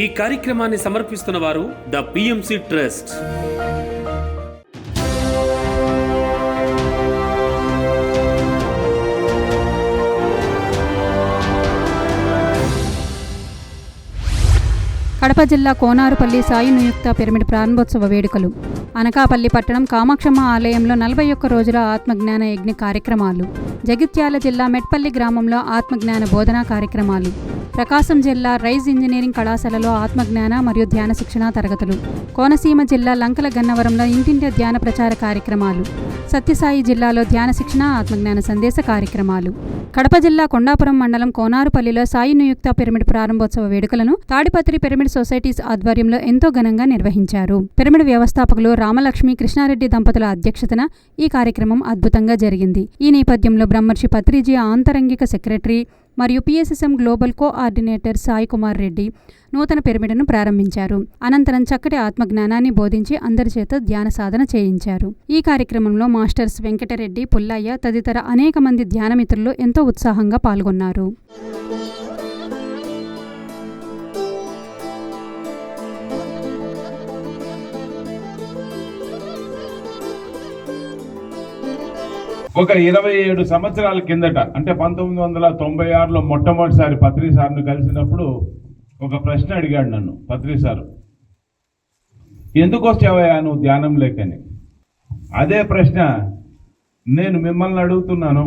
ఈ కార్యక్రమాన్ని సమర్పిస్తున్న వారు ద పిఎంసి ట్రస్ట్. కడప జిల్లా కోనారుపల్లి సాయి నియుక్త పిరమిడ్ ప్రారంభోత్సవ వేడుకలు. అనకాపల్లి పట్టణం కామాక్షమ్మ ఆలయంలో 41 రోజుల ఆత్మజ్ఞాన యజ్ఞ కార్యక్రమాలు. జగిత్యాల జిల్లా మెట్పల్లి గ్రామంలో ఆత్మజ్ఞాన బోధనా కార్యక్రమాలు. ప్రకాశం జిల్లా రైజ్ ఇంజనీరింగ్ కళాశాలలో ఆత్మజ్ఞాన మరియు ధ్యాన శిక్షణా తరగతులు. కోనసీమ జిల్లా లంకల గన్నవరంలో ఇంటింటి ధ్యాన ప్రచార కార్యక్రమాలు. సత్యసాయి జిల్లాలో ధ్యాన శిక్షణ ఆత్మజ్ఞాన సందేశ కార్యక్రమాలు. కడప జిల్లా కొండాపురం మండలం కోనారుపల్లిలో సాయి నియుక్త పిరమిడ్ ప్రారంభోత్సవ వేడుకలను తాడిపత్రి పిరమిడ్ సొసైటీస్ ఆధ్వర్యంలో ఎంతో ఘనంగా నిర్వహించారు. పిరమిడ్ వ్యవస్థాపకులు రామలక్ష్మి కృష్ణారెడ్డి దంపతుల అధ్యక్షతన ఈ కార్యక్రమం అద్భుతంగా జరిగింది. ఈ నేపథ్యంలో బ్రహ్మర్షి పత్రిజీ ఆంతరంగిక సెక్రటరీ మరియు PSSM global coordinator Sai Kumar Reddy నూతన పిరమిడ్ను ప్రారంభించారు. అనంతరం చక్కటి ఆత్మజ్ఞానాన్ని బోధించి అందరి చేత ధ్యాన సాధన చేయించారు. ఈ కార్యక్రమంలో మాస్టర్స్ వెంకటరెడ్డి, పుల్లయ్య తదితర అనేక మంది ధ్యానమిత్రులు ఎంతో ఉత్సాహంగా పాల్గొన్నారు. ఒక 27 సంవత్సరాల కిందట, అంటే 1996లో మొట్టమొదటిసారి పత్రి సార్ను కలిసినప్పుడు ఒక ప్రశ్న అడిగాడు నన్ను. పత్రి సారు, ఎందుకు వచ్చావయ్యా నువ్వు ధ్యానం లేకని. అదే ప్రశ్న నేను మిమ్మల్ని అడుగుతున్నాను,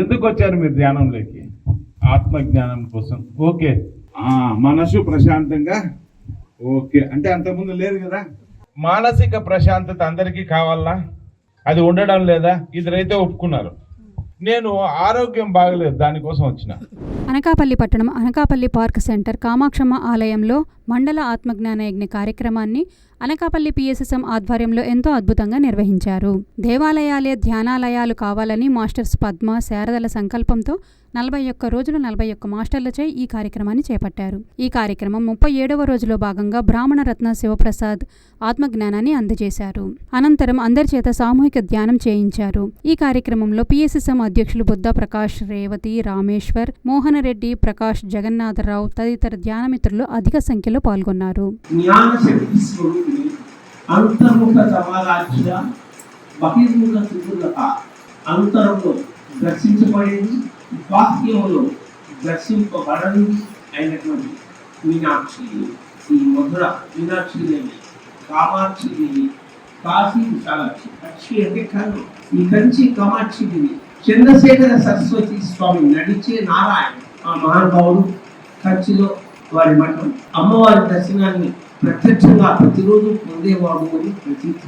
ఎందుకు వచ్చారు మీరు ధ్యానం లేకి? ఆత్మజ్ఞానం కోసం. ఓకే, మనసు ప్రశాంతంగా, ఓకే అంటే అంతకుముందు లేదు కదా. మానసిక ప్రశాంతత అందరికీ కావాలా? అది ఉండడం లేదా? ఇద్దరైతే ఒప్పుకున్నారు. నేను ఆరోగ్యం బాగలేదు, దానికోసం వచ్చిన. అనకాపల్లి పట్టణం అనకాపల్లి పార్క్ సెంటర్ కామాక్షమ్మ ఆలయంలో మండల ఆత్మజ్ఞాన యజ్ఞ కార్యక్రమాన్ని అనకాపల్లి పిఎస్ఎస్ఎం ఆధ్వర్యంలో ఎంతో అద్భుతంగా నిర్వహించారు. దేవాలయాలే ధ్యానాలయాలు కావాలని మాస్టర్స్ పద్మ, శారదల సంకల్పంతో 41 రోజులు 41 మాస్టర్లచే ఈ కార్యక్రమాన్ని చేపట్టారు. ఈ కార్యక్రమం 37వ రోజులో భాగంగా బ్రాహ్మణ రత్న శివప్రసాద్ ఆత్మజ్ఞానాన్ని అందజేశారు. అనంతరం అందరి చేత సామూహిక ధ్యానం చేయించారు. ఈ కార్యక్రమంలో పిఎస్ఎస్ఎం అధ్యక్షులు బుద్ధ ప్రకాష్, రేవతి, రామేశ్వర్, మోహనరెడ్డి, ప్రకాష్, జగన్నాథరావు తదితర ధ్యానమిత్రులు అధిక సంఖ్యలో పాల్గొన్నారు. బాహ్యంలో దర్శింపబడని అయినటువంటి మీనాక్షి, ఈ మధుర మీనాక్షి దేవి, కామాక్షి దేవి, కాశీ విశాలాక్షి, అక్షి అంటే కన్ను, ఈ కంచి కామాక్షి దేవి, చంద్రశేఖర సరస్వతి స్వామి నడిచే నారాయణ, ఆ మహానుభావుడు కంచిలో వారి మఠం. అమ్మవారి దర్శనాన్ని ప్రత్యక్షంగా ప్రతిరోజు పొందేవాడు అని ప్రతీతి.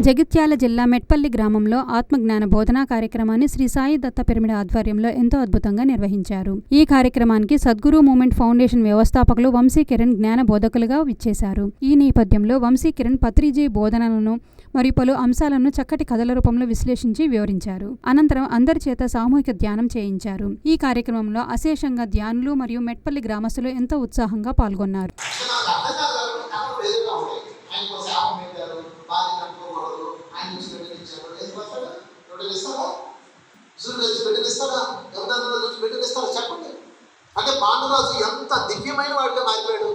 జగిత్యాల జిల్లా మెట్పల్లి గ్రామంలో ఆత్మజ్ఞాన బోధనా కార్యక్రమాన్ని శ్రీ సాయి దత్త పిరమిడ్ ఆధ్వర్యంలో ఎంతో అద్భుతంగా నిర్వహించారు. ఈ కార్యక్రమానికి సద్గురు మూమెంట్ ఫౌండేషన్ వ్యవస్థాపకులు వంశీ కిరణ్ జ్ఞాన బోధకులుగా విచ్చేశారు. ఈ నేపథ్యంలో వంశీ కిరణ్ పత్రిజీ బోధనలను మరియు పలు అంశాలను చక్కటి కథల రూపంలో విశ్లేషించి వివరించారు. అనంతరం అందరి చేత సామూహిక ధ్యానం చేయించారు. ఈ కార్యక్రమంలో అశేషంగా ధ్యానులు మరియు మెట్పల్లి గ్రామస్తులు ఎంతో ఉత్సాహంగా పాల్గొన్నారు. చెప్పండి. అంటే పాండురాజు ఎంత దివ్యమైన వాడిగా మారిపోయాడు,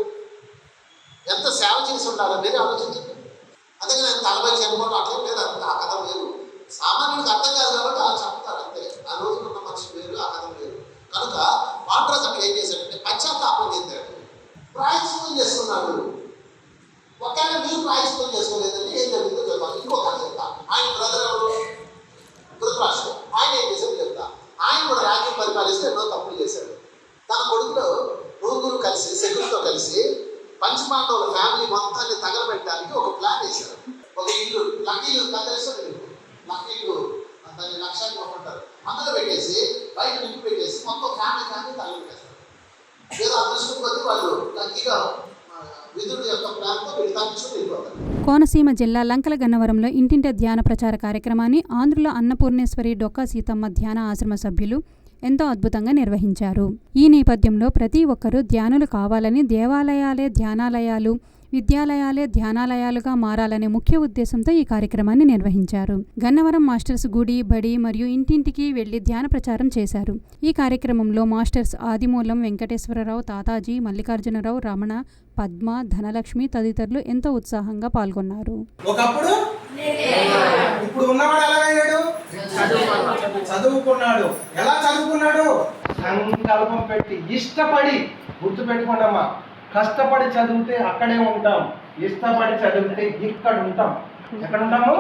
ఎంత సేవ చేసి ఉండాలి వేరే ఆలోచించండి. అదే నేను తలపై చెప్పుకోవడం అట్లా లేదు, అంత ఆ కథ వేరు. సామాన్యుడికి అర్థం కాదు కాబట్టి అలా చెప్తారు అంతే. ఆ రోజు ఉన్న మనిషి వేరు, ఆ కథ వేరు. కనుక పాండురాజు అక్కడ ఏం చేశాడంటే పశ్చాత్తాపం చెందాడు, ప్రాయశ్చిత్తం చేస్తున్నాడు. ఒకవేళ మీరు ప్రాయశ్చిత్తం చేసుకోలేదంటే ఏం జరిగిందో చెప్తాను. ఇంకో కథ చెప్తా. ఆయన బ్రదర్ ఎవరు? ధృతరాష్ట్రుడు. ఆయన ఏం చేశాడు చెప్తా. ఆయన కూడా రాజ్యం పరిపాలిస్తే ఎన్నో తప్పులు చేశాడు. తన కొడుకులో నూగురు కలిసి శకునితో కలిసి పంచపాండవుల ఫ్యామిలీ మొత్తాన్ని తగలబెట్టడానికి ఒక ప్లాన్ వేశారు. ఒక ఇల్లు, లక్కీలు కట్టేస్తారు, లక్కీలు దాన్ని లక్ష్యాన్ని కొనుక్కుంటారు, అందులో పెట్టేసి బయట నింపి పెట్టేసి మొత్తం ఫ్యామిలీ తగలబెట్టేస్తారు. ఏదో అదృష్టం కొద్ది వాళ్ళు లక్కీగా విధుడు యొక్క ప్లాన్తో విడతాంచుకుని వెళ్ళిపోతారు. కోనసీమ జిల్లా లంకల గన్నవరంలో ఇంటింటి ధ్యాన ప్రచార కార్యక్రమాన్ని ఆంధ్రుల అన్నపూర్ణేశ్వరి డొక్కా సీతమ్మ ధ్యాన ఆశ్రమ సభ్యులు ఎంతో అద్భుతంగా నిర్వహించారు. ఈ నేపథ్యంలో ప్రతి ఒక్కరూ ధ్యానులు కావాలని దేవాలయాలే ధ్యానాలయాలు విద్యాలయాలే ధ్యానాలయాలుగా మారాలనే ముఖ్య ఉద్దేశంతో ఈ కార్యక్రమాన్ని నిర్వహించారు. గన్నవరం మాస్టర్స్ గుడి, బడి మరియు ఇంటింటికి వెళ్లి ధ్యాన ప్రచారం చేశారు. ఈ కార్యక్రమంలో మాస్టర్స్ ఆదిమూలం వెంకటేశ్వరరావు, తాతాజీ, మల్లికార్జునరావు, రమణ, పద్మ, ధనలక్ష్మి తదితరులు ఎంతో ఉత్సాహంగా పాల్గొన్నారు. ఒకప్పుడు ఇప్పుడు ఉన్నవాడు ఎలాగయ్యాడు? చదువుకున్నాడు. ఎలా చదువుకున్నాడు? సంకల్పం పెట్టి, ఇష్టపడి. గుర్తు పెట్టుకోండమ్మా, కష్టపడి చదివితే అక్కడే ఉంటాం, ఇష్టపడి చదివితే ఇక్కడ ఉంటాం. ఎక్కడ ఉంటాము?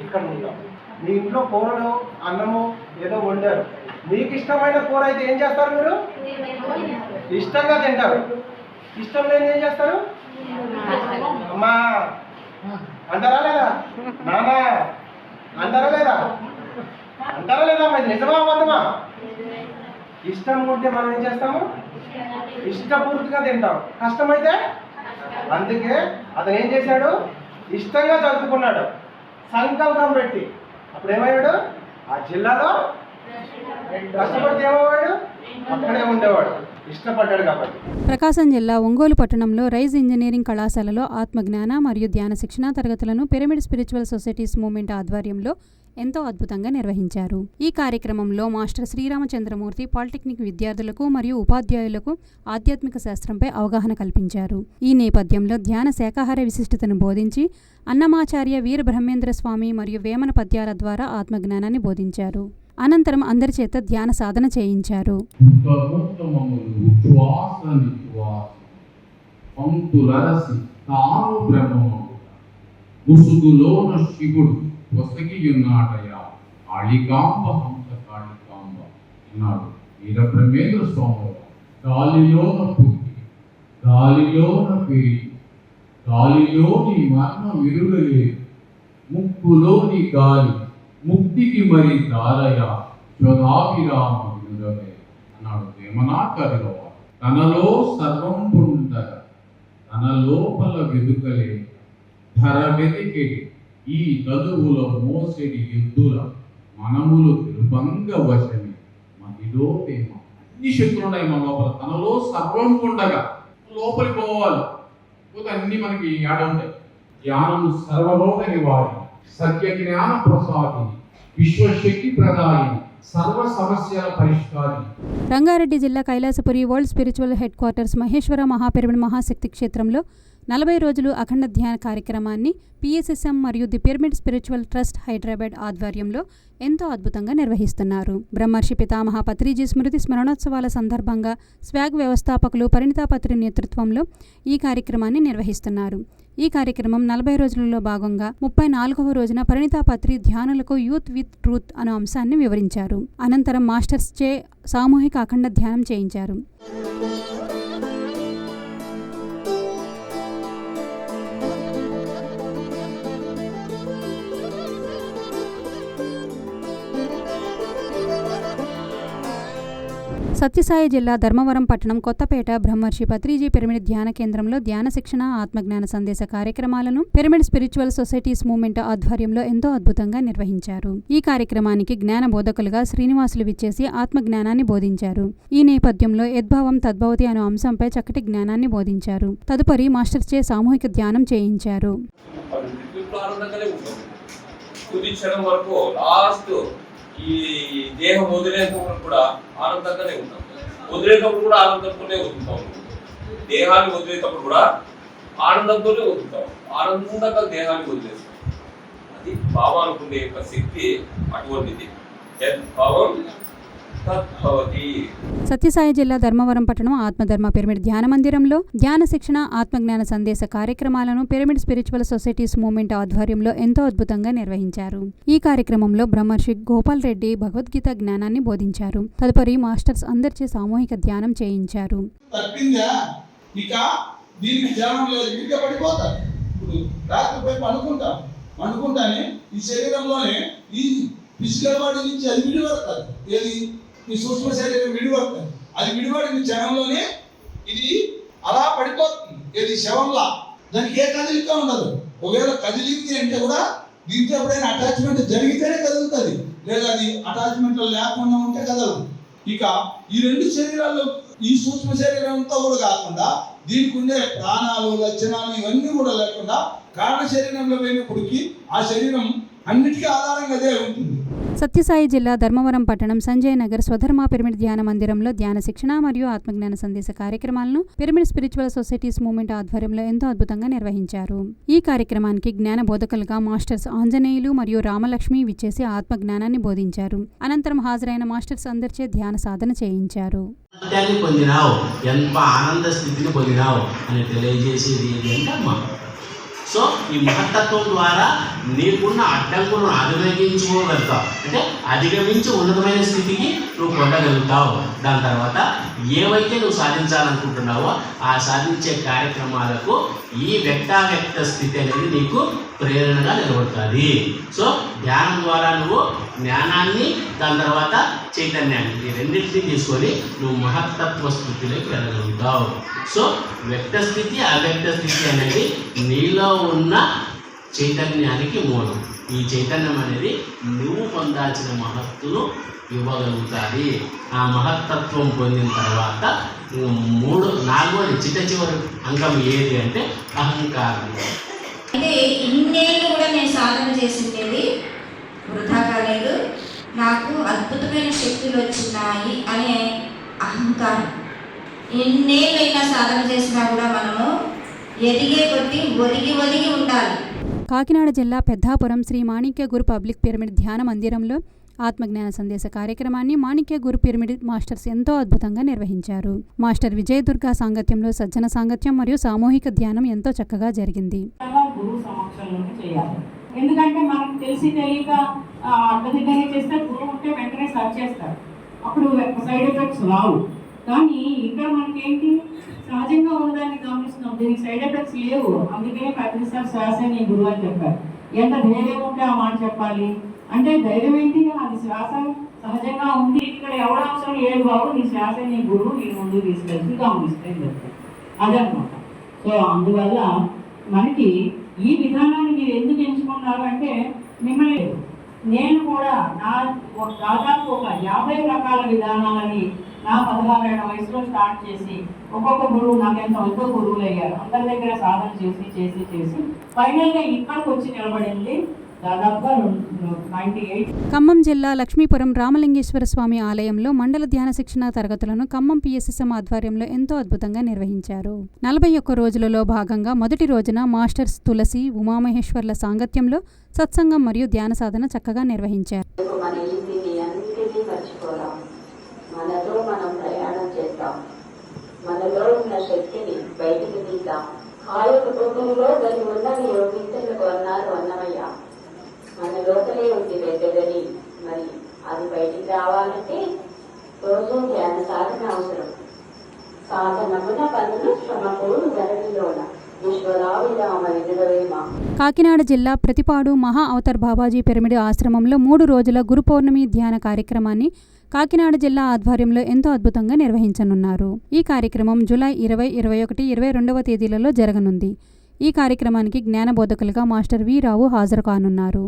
ఇక్కడ ఉంటాం. మీ ఇంట్లో కూరలు, అన్నము ఏదో వండారు. మీకు ఇష్టమైన కూర అయితే ఏం చేస్తారు? మీరు ఇష్టంగా తింటారు. ఇష్టం లేని ఏం చేస్తారు? అమ్మా అంటారా లేదా? నాన్న అంటారా లేదా? అంటారా లేదా? ఇది నిజమా అబద్ధమా? ఇష్టం ఉంటే మనం ఏం చేస్తాము? ఇష్టపూర్తిగా తింటాం. కష్టమైతే అందుకే అతను ఏం చేశాడు? ఇష్టంగా చదువుకున్నాడు, సంకల్పం పెట్టి. అప్పుడు ఏమయ్యాడు? ఆ జిల్లాలో కష్టపడితే ఏమయ్యాడు? అక్కడే ఉండేవాడు, ఇష్టపడ్డాడు కాబట్టి. ప్రకాశం జిల్లా ఒంగోలు పట్టణంలో రైజ్ ఇంజనీరింగ్ కళాశాలలో ఆత్మజ్ఞాన మరియు ధ్యాన శిక్షణా తరగతులను పిరమిడ్ స్పిరిచువల్ సొసైటీస్ మూవ్మెంట్ ఆధ్వర్యంలో ఎంతో అద్భుతంగా నిర్వహించారు. ఈ కార్యక్రమంలో మాస్టర్ శ్రీరామచంద్రమూర్తి పాలిటెక్నిక్ విద్యార్థులకు మరియు ఉపాధ్యాయులకు ఆధ్యాత్మిక శాస్త్రంపై అవగాహన కల్పించారు. ఈ నేపథ్యంలో ధ్యాన శాకాహార విశిష్టతను బోధించి అన్నమాచార్య వీరబ్రహ్మేంద్ర స్వామి మరియు వేమన పద్యాల ద్వారా ఆత్మజ్ఞానాన్ని బోధించారు. అనంతరం అందరి చేత ధ్యాన సాధన చేయించారు. వసగియున్నాడయా కాళికాంబ హంస కాళికాంబ అన్నాడు వీరబ్రహ్మేంద్ర స్వామి. గాలిలోన పుట్టి, గాలిలోన పెరిగి, గాలిలోని మర్మ విరుగలేదు, ముక్కులోని గాలి ముక్తికి మరి దారయ శ్వదాభిరామ వినురవే అన్నాడు వేమనాకరిలో. తనలో సర్వం పుండగ, తన లోపల వెదుకలే ధర వెతికెడి, ఈ చదువుల మోసెడి ఎద్దుల మనములు తిరుబంగ వశమి మదిలో తేమ. అన్ని శక్తులు ఉన్నాయి మన లోపల. తనలో సర్వం ఉండగా లోపలికి పోవాలి, పోతే అన్ని మనకి ఆడ ఉంటాయి. జ్ఞానం సర్వలోక నివారి, సత్య జ్ఞాన ప్రసాది, విశ్వశక్తి ప్రదాయి, సర్వ సమస్యల పరిష్కారి. రంగారెడ్డి జిల్లా Kailasapuri world spiritual headquarters Maheshwara మహాపిరమిడ్ మహాశక్తి క్షేత్రంలో 40 రోజులు అఖండ ధ్యాన కార్యక్రమాన్ని PSSM మరియు the pyramid spiritual trust Hyderabad ఆధ్వర్యంలో ఎంతో అద్భుతంగా నిర్వహిస్తున్నారు. బ్రహ్మర్షి పితామహ పత్రిజీ స్మృతి స్మరణోత్సవాల సందర్భంగా స్వాగ్ వ్యవస్థాపకులు పరిణితా పత్రి నేతృత్వంలో ఈ కార్యక్రమాన్ని నిర్వహిస్తున్నారు. ఈ కార్యక్రమం 40 రోజులలో భాగంగా 34వ రోజున పరిణితా పత్రి ధ్యానులకు యూత్ విత్ ట్రూత్ అనే అంశాన్ని వివరించారు. అనంతరం మాస్టర్స్ చే సామూహిక అఖండ ధ్యానం చేయించారు. సత్యసాయి జిల్లా ధర్మవరం పట్టణం కొత్తపేట బ్రహ్మర్షి పత్రిజీ పిరమిడ్ ధ్యాన కేంద్రంలో ధ్యాన శిక్షణ, ఆత్మజ్ఞాన సందేశ కార్యక్రమాలను పిరమిడ్ స్పిరిచువల్ సొసైటీస్ మూవ్మెంట్ ఆధ్వర్యంలో ఎంతో అద్భుతంగా నిర్వహించారు. ఈ కార్యక్రమానికి జ్ఞాన బోధకులుగా శ్రీనివాసులు విచ్చేసి ఆత్మజ్ఞానాన్ని బోధించారు. ఈ నేపథ్యంలో యద్భావం తద్భవతి అనే అంశంపై చక్కటి జ్ఞానాన్ని బోధించారు. తదుపరి మాస్టర్స్ చే సామూహిక ధ్యానం చేయించారు. ఈ దేహం వదిలేటప్పుడు కూడా ఆనందంగానే ఉంటాం, వదిలేటప్పుడు కూడా ఆనందంతోనే వదులుతాం. దేహాన్ని వదిలేటప్పుడు కూడా ఆనందంతోనే వదులుతాం, ఆనందంగా దేహాన్ని వదిలేస్తాం. అది భావానుకునే యొక్క శక్తి అటువంటిది. భావం తద్భవతి. సత్యసాయి జిల్లా ధర్మవరం పట్టణం ఆత్మధర్మ పిరమిడ్ ధ్యాన మందిరంలో ధ్యాన శిక్షణ, ఆత్మజ్ఞాన సందేశ కార్యక్రమాలను పిరమిడ్ స్పిరిచువల్ సొసైటీస్ మూవ్మెంట్ ఆధ్వర్యంలో ఎంతో అద్భుతంగా నిర్వహించారు. ఈ కార్యక్రమంలో బ్రహ్మర్షి గోపాల్ రెడ్డి భగవద్గీత జ్ఞానాన్ని బోధించారు. తదుపరి మాస్టర్స్ అందరిచే సామూహిక ధ్యానం చేయించారు. అనుకుంటానే ఈ శరీరంలోనే ఈ ఫిజికల్ బాడీ నుంచి అది విడిపడుతుంది. ఏది ఈ సూక్ష్మ శరీరం విడిపడుతుంది. అది విడిపడిన క్షణంలోనే ఇది అలా పడిపోతుంది. ఏది శవంలా, దానికి ఏ కదిలిక ఉండదు. ఒకవేళ కదిలింది అంటే కూడా దీంతో ఎప్పుడైనా అటాచ్మెంట్ జరిగితేనే కదులుతుంది, లేదా అది అటాచ్మెంట్ లేకుండా ఉంటే కదలదు. ఇక ఈ రెండు శరీరాల్లో ఈ సూక్ష్మ శరీరంతో కూడా కాకుండా దీనికి ఉండే ప్రాణాలు లక్షణాలు ఇవన్నీ కూడా లేకుండా కారణ శరీరంలో పోయినప్పటికీ ఆ శరీరం అన్నిటికీ ఆధారంగా అదే ఉంటుంది. సత్యసాయి జిల్లా ధర్మవరం పట్టణం సంజయ్ నగర్ స్వధర్మ పిరమిడ్ ధ్యాన మందిరంలో ధ్యాన శిక్షణ మరియు ఆత్మజ్ఞాన సందేశ కార్యక్రమాలను పిరమిడ్ స్పిరిచువల్ సొసైటీస్ మూవ్మెంట్ ఆధ్వర్యంలో ఎంతో అద్భుతంగా నిర్వహించారు. ఈ కార్యక్రమానికి జ్ఞాన బోధకులుగా మాస్టర్స్ ఆంజనేయులు మరియు రామలక్ష్మి విచ్చేసి ఆత్మజ్ఞానాన్ని బోధించారు. అనంతరం హాజరైన మాస్టర్స్ అందరిచే ధ్యాన సాధన చేయించారు. పొందినావు, ఎంత ఆనంద స్థితిని పొందినావు అని తెలియజేసేది ఏంటంటే అమ్మ. సో ఈ మహత్తత్వం ద్వారా నీకున్న అడ్డంకులను అధిగమించుకోగలుగుతావు, అంటే అధిగమించి ఉన్నతమైన స్థితికి నువ్వు పొందగలుగుతావు. దాని తర్వాత ఏవైతే నువ్వు సాధించాలనుకుంటున్నావో ఆ సాధించే కార్యక్రమాలకు ఈ వ్యక్తావ్యక్త స్థితి అనేది నీకు ప్రేరణగా నిలబడుతుంది. సో ధ్యానం ద్వారా నువ్వు జ్ఞానాన్ని, దాని తర్వాత చైతన్యాన్ని, ఈ రెండింటినీ తీసుకొని నువ్వు మహత్తత్వ స్థితిలోకి వెళ్ళగలుగుతావు. సో వ్యక్త స్థితి, అవ్యక్త స్థితి అనేది నీలో ఉన్న చైతన్యానికి మూలం. ఈ చైతన్యం అనేది నువ్వు పొందాల్సిన మహత్తును ఇవ్వగలుగుతుంది. ఆ మహత్తత్వం పొందిన తర్వాత నాలుగోది చివరి అంగం ఏది అంటే అహంకారం. అంటే ఇన్నేళ్ళు కూడా నేను సాధన చేసిండేది వృధా కాలేదు, నాకు అద్భుతమైన శక్తులు వచ్చినాయి అనే అహంకారం. ఇన్నేళ్ళైనా సాధన చేసినా కూడా మనము ఎదిగే కొద్దీ ఒదిగి ఉండాలి. కాకినాడ జిల్లా పెద్దాపురం శ్రీ మాణిక్య గురు పబ్లిక్ పిరమిడ్ ధ్యాన మందిరంలో ఆత్మజ్ఞాన సందేశ కార్యక్రమాన్ని మాణిక్య గురు పిరమిడ్ మాస్టర్స్ ఎంతో అద్భుతంగా నిర్వహించారు. మాస్టర్ విజయదుర్గా సాంగత్యంలో సజ్జన సాంగత్యం మరియు సామూహిక ధ్యానం ఎంతో చక్కగా జరిగింది. గురువు సమక్షంలోనే చేయాలి. ఎందుకంటే మనకు తెలియక అడ్డదిడ్డగా చేస్తే గురువు ఉంటే వెంటనే సర్చ్ చేస్తారు, అప్పుడు సైడ్ ఎఫెక్ట్స్ రావు. కానీ ఇక్కడ మనకేంటి సహజంగా ఉన్నదాన్ని గమనిస్తున్నాం, దీనికి సైడ్ ఎఫెక్ట్స్ లేవు. అందుకనే 10 సార్లు శ్వాసే నీ గురువు అని చెప్పారు. ఎంత ధైర్యం ఉంటే ఆ మాట చెప్పాలి అంటే ధైర్యం ఏంటి, అది శ్వాస సహజంగా ఉంది, ఇక్కడ ఎవరి అవసరం లేదు బాబు, నీ శ్వాసే నీ గురువు, నీ ముందుకు తీసుకెళ్తే గమనిస్తే చెప్తారు. అదనమాట. సో అందువల్ల మనకి ఈ విధానాన్ని మీరు ఎందుకు ఎంచుకున్నారు అంటే మిమ్మల్ని నేను కూడా దాదాపు ఒక 50 రకాల విధానాలని నా 16ఏళ్ల వయసులో స్టార్ట్ చేసి ఒక్కొక్క గురువు నాకు ఎంతో గురువులు అయ్యారు. అందరి దగ్గర సాధన చేసి ఫైనల్గా ఇక్కడికి వచ్చి నిలబడింది దాదాపుగా 98. ఖమ్మం జిల్లా లక్ష్మీపురం రామలింగేశ్వర స్వామి ఆలయంలో మండల ధ్యాన శిక్షణ తరగతులను ఖమ్మం PSSM ఆధ్వర్యంలో ఎంతో అద్భుతంగా నిర్వహించారు. 41 రోజులలో భాగంగా మొదటి రోజున మాస్టర్స్ తులసి, ఉమామహేశ్వర్ల సాంగత్యంలో సత్సంగం మరియు ధ్యాన సాధన చక్కగా నిర్వహించారు. మనతో మనం ప్రయాణం చేద్దాం, మనలో ఉన్న శక్తిని బయటికి తీద్దాం. కాయ కుటుంబంలో దాని ఉన్నది యోగించలకు అన్నారు అన్నమయ్య. మన లోపలే ఉంది పెద్దదని, మరి అది బయటికి రావాలంటే రోజు ధ్యాన సాధన అవసరం. సాధనమున పనులు శ్రమకూడు ధరణిలోన విశ్వరావిరామ వినురవేమ. కాకినాడ జిల్లా ప్రతిపాడు మహా అవతార్ బాబాజీ పిరమిడ్ ఆశ్రమంలో 3 రోజుల గురు పౌర్ణమి ధ్యాన కార్యక్రమాన్ని కాకినాడ జిల్లా ఆధ్వర్యంలో ఎంతో అద్భుతంగా నిర్వహించనున్నారు. ఈ కార్యక్రమం జూలై 20, 21, 22వ తేదీలలో జరగనుంది. ఈ కార్యక్రమానికి జ్ఞాన బోధకులుగా మాస్టర్ వి రావు హాజరు కానున్నారు.